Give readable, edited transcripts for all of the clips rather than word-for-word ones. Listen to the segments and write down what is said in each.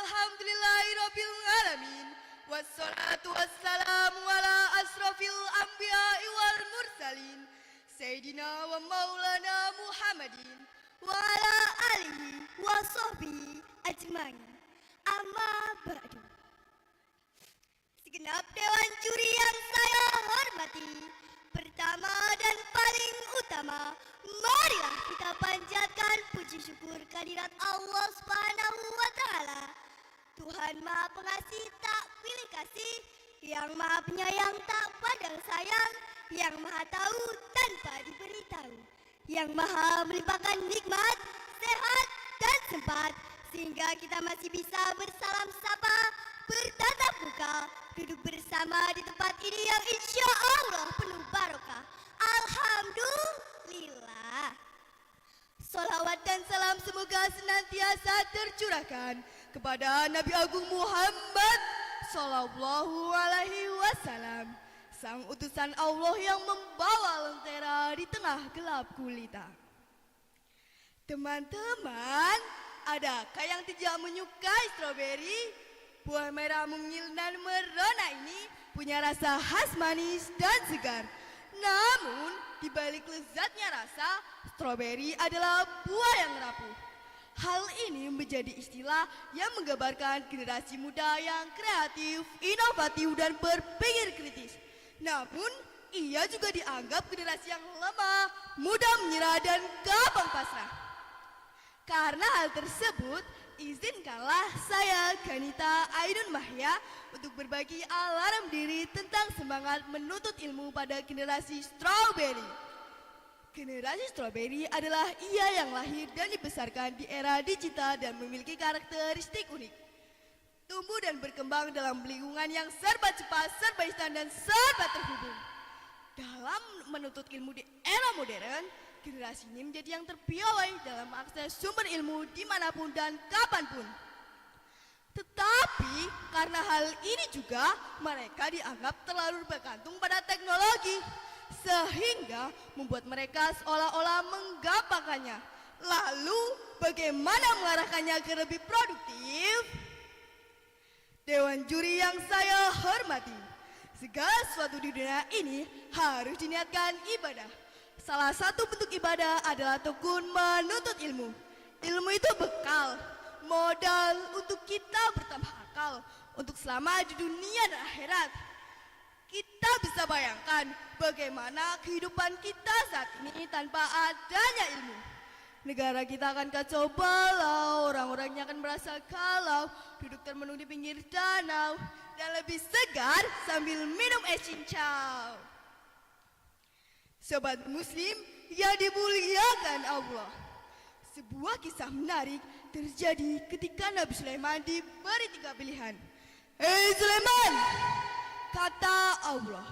Alhamdulillahirabbil alamin. Wassalatu wassalamu ala asrofil anbiya'i wal mursalin. Sayyidina wa maulana Muhammadin wa ala alihi wa sahbihi ajmain. Amma ba'du. Segenap dewan juri yang saya hormati, pertama dan paling utama, marilah kita panjatkan puji syukur kehadirat Allah Subhanahu wa Ta'ala, Tuhan Maha Pengasih tak pilih kasih, yang Maha Penyayang tak pandang sayang, yang Maha Tahu tanpa diberitahu, yang Maha melimpahkan nikmat, sehat dan sempat, sehingga kita masih bisa bersalam sapa, bertatap muka, duduk bersama di tempat ini yang insya Allah penuh barokah. Alhamdulillah. Salawat dan salam semoga senantiasa tercurahkan kepada Nabi Agung Muhammad Sallallahu Alaihi Wasallam, sang utusan Allah yang membawa lentera di tengah gelap gulita. Teman-teman, adakah yang tidak menyukai stroberi? Buah merah mungil dan merona ini punya rasa khas manis dan segar. Namun, di balik lezatnya rasa, stroberi adalah buah yang rapuh. Hal ini menjadi istilah yang menggambarkan generasi muda yang kreatif, inovatif, dan berpikir kritis. Namun, ia juga dianggap generasi yang lemah, mudah menyerah, dan gampang pasrah. Karena hal tersebut, izinkanlah saya, Ganita Ainun Mahya, untuk berbagi alarm diri tentang semangat menuntut ilmu pada generasi stroberi. Generasi stroberi adalah ia yang lahir dan dibesarkan di era digital dan memiliki karakteristik unik. Tumbuh dan berkembang dalam lingkungan yang serba cepat, serba instan, dan serba terhubung. Dalam menuntut ilmu di era modern, generasi ini menjadi yang terpiawai dalam akses sumber ilmu dimanapun dan kapanpun. Tetapi karena hal ini juga mereka dianggap terlalu bergantung pada teknologi, sehingga membuat mereka seolah-olah menggampangkannya. Lalu bagaimana mengarahkannya ke lebih produktif? Dewan juri yang saya hormati, segala sesuatu di dunia ini harus diniatkan ibadah. Salah satu bentuk ibadah adalah tekun menuntut ilmu. Ilmu itu bekal, modal untuk kita bertambah akal, untuk selama di dunia dan akhirat. Kita bisa bayangkan bagaimana kehidupan kita saat ini tanpa adanya ilmu. Negara kita akan kacau balau, orang-orangnya akan merasa galau, duduk termenung di pinggir danau, dan lebih segar sambil minum es cincau. Sobat Muslim yang dimuliakan Allah, sebuah kisah menarik terjadi ketika Nabi Sulaiman diberi 3 pilihan. Hei Sulaiman, kata Allah,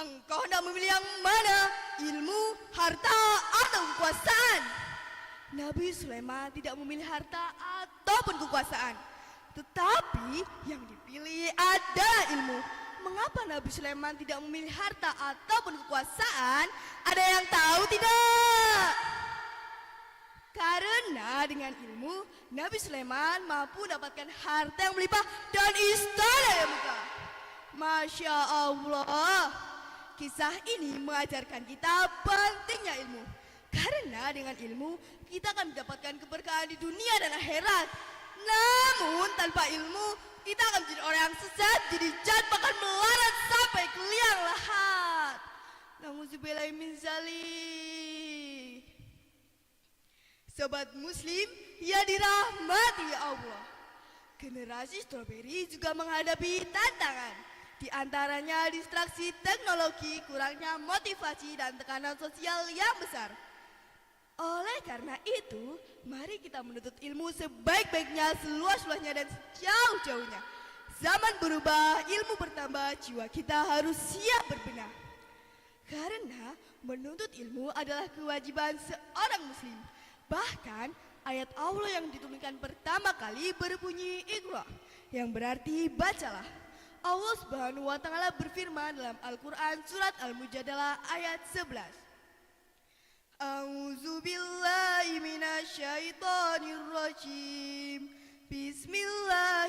engkau hendak memilih yang mana? Ilmu, harta, atau kekuasaan? Nabi Sulaiman tidak memilih harta ataupun kekuasaan, tetapi yang dipilih adalah ilmu. Mengapa Nabi Sulaiman tidak memilih harta ataupun kekuasaan? Ada yang tahu tidak? Karena dengan ilmu, Nabi Sulaiman mampu mendapatkan harta yang melimpah dan istana yang megah. Masya Allah, kisah ini mengajarkan kita pentingnya ilmu. Karena dengan ilmu, kita akan mendapatkan keberkahan di dunia dan akhirat. Namun tanpa ilmu, kita akan menjadi orang yang sesat, jadi jahat, bahkan melarat sampai ke liang lahat. Nauzubillahi min dzalik. Sobat Muslim yang dirahmati Allah, generasi stroberi juga menghadapi tantangan. Di antaranya distraksi teknologi, kurangnya motivasi, dan tekanan sosial yang besar. Oleh karena itu, mari kita menuntut ilmu sebaik-baiknya, seluas-luasnya, dan sejauh-jauhnya. Zaman berubah, ilmu bertambah, jiwa kita harus siap berbenah. Karena menuntut ilmu adalah kewajiban seorang muslim. Bahkan ayat Allah yang diturunkan pertama kali berbunyi Iqra, yang berarti bacalah. Allah Subhanahu wa Ta'ala berfirman dalam Al-Quran surat Al-Mujadalah ayat 11. A'udzu billahi minasyaitonir rajim. Bismillah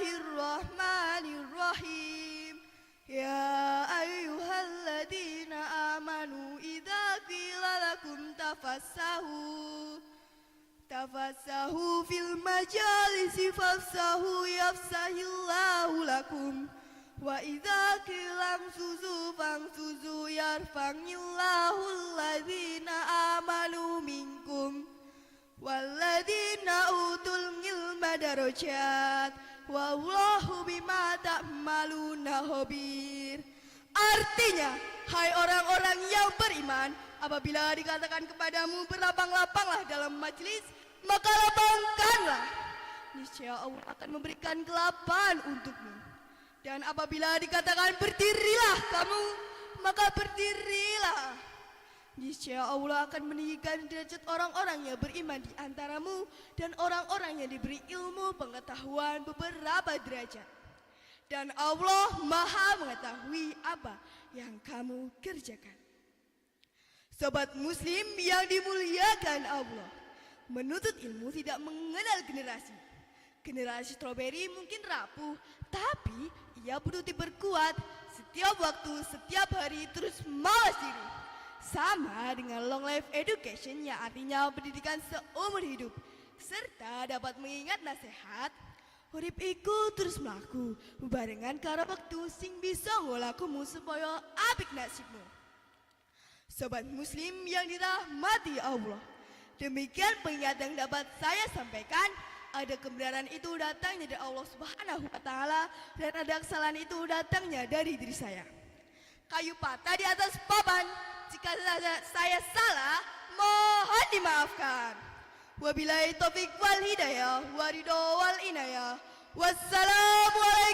fil majalisi fafsahu yafsahillahu lakum. Wa idza qilam suzu fangsuzu yarfa'illahu alladhina amanu minkum walladhina utul ilma darajat wallahu bima ta'maluna khabir. Artinya, hai orang-orang yang beriman, apabila dikatakan kepadamu berlapang-lapanglah dalam majlis, maka lapangkanlah. Niscaya Allah akan memberikan kelapangan untukmu. Dan apabila dikatakan berdirilah kamu, maka berdirilah. Niscaya Allah akan meninggikan derajat orang-orang yang beriman di antaramu dan orang-orang yang diberi ilmu pengetahuan beberapa derajat. Dan Allah Maha mengetahui apa yang kamu kerjakan. Sobat muslim yang dimuliakan Allah, menuntut ilmu tidak mengenal generasi. Generasi stroberi mungkin rapuh, tapi ia butuh diperkuat setiap waktu, setiap hari, terus malas diri. Sama dengan long life education yang artinya pendidikan seumur hidup, serta dapat mengingat nasihat. Urip iku terus melaku, bebarengan karo waktu sing bisa ngolakumu supaya apik nasibmu. Sobat muslim yang dirahmati Allah, demikian pengingat yang dapat saya sampaikan. Ada kebenaran itu datangnya dari Allah Subhanahu wa Ta'ala, dan ada kesalahan itu datangnya dari diri saya. Kayu patah di atas papan, jika saya salah, mohon dimaafkan. Wabillahi taufiq wal hidayah, waridho wal inayah. Wassalamualaikum